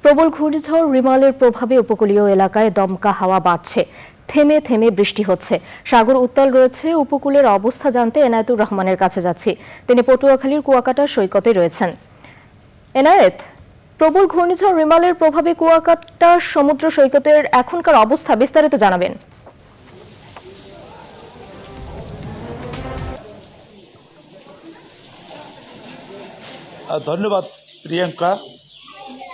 প্রবল ঘূর্ণিঝড় রিমালের প্রভাবে উপকূলীয় এলাকায় দমকা হাওয়া বাড়ছে। থেমে থেমে বৃষ্টি হচ্ছে। সাগর উত্তাল রয়েছে। উপকূলের অবস্থা জানতে এনায়েতুর রহমানের কাছে যাচ্ছি। তিনি পটুয়াখালীর কুয়াকাটা সৈকতে রয়েছেন। এনায়েত, প্রবল ঘূর্ণিঝড় রিমালের প্রভাবে কুয়াকাটা সমুদ্র সৈকতের এখনকার অবস্থা বিস্তারিত জানাবেন। ধন্যবাদ প্রিয়াঙ্কা।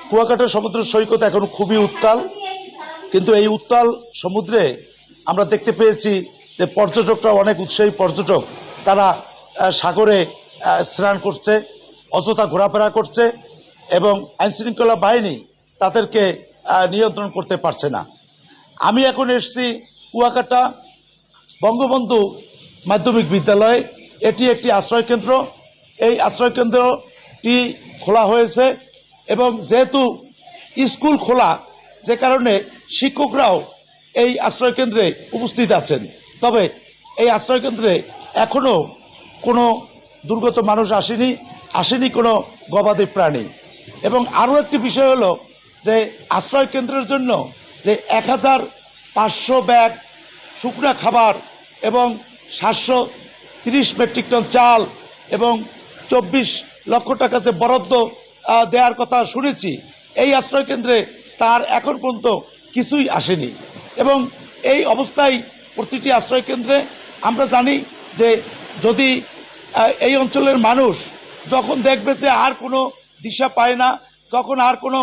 কুয়াকাটা সমুদ্র সৈকত এখন খুবই উত্তাল, কিন্তু এই উত্তাল সমুদ্রে আমরা দেখতে পেয়েছি যে পর্যটকরা, অনেক উৎসাহী পর্যটক, তারা সাগরে স্নান করছে, অযথা ঘোরাফেরা করছে এবং আইনশৃঙ্খলা বাহিনী তাদেরকে নিয়ন্ত্রণ করতে পারছে না। আমি এখন এসেছি কুয়াকাটা বঙ্গবন্ধু মাধ্যমিক বিদ্যালয়ে। এটি একটি আশ্রয়কেন্দ্র। এই আশ্রয়কেন্দ্রটি খোলা হয়েছে এবং যেহেতু স্কুল খোলা, যে কারণে শিক্ষকরাও এই আশ্রয়কেন্দ্রে উপস্থিত আছেন। তবে এই আশ্রয়কেন্দ্রে এখনও কোনো দুর্গত মানুষ আসেনি কোনো গবাদি প্রাণী। এবং আরও একটি বিষয় হলো যে আশ্রয়কেন্দ্রের জন্য যে 1500 ব্যাগ শুকনা খাবার এবং 730 মেট্রিক টন চাল এবং 24 লক্ষ টাকা যে বরাদ্দ দেওয়ার কথা শুনেছি, এই আশ্রয়কেন্দ্রে তার এখন পর্যন্ত কিছুই আসেনি। এবং এই অবস্থায় প্রতিটি আশ্রয়কেন্দ্রে আমরা জানি যে যদি এই অঞ্চলের মানুষ যখন দেখবে যে আর কোনো দিশা পায় না, যখন আর কোনো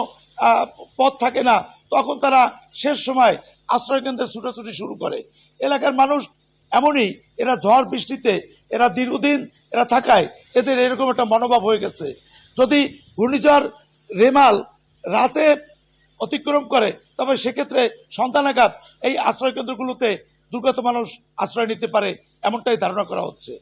পথ থাকে না, তখন তারা শেষ সময় আশ্রয়কেন্দ্রে ছুটাছুটি শুরু করে। এলাকার মানুষ এমনই, এরা ঝড় বৃষ্টিতে এরা দীর্ঘদিন এরা থাকায় এদের এরকম একটা মনোভাব হয়ে গেছে। যদি ঘূর্ণিঝড় রেমাল রাতে অতিক্রম করে, তবে সেক্ষেত্রে সন্তানাঘাত এই আশ্রয়কেন্দ্রগুলোতে দুর্গত মানুষ আশ্রয় নিতে পারে, এমনটাই ধারণা করা হচ্ছে।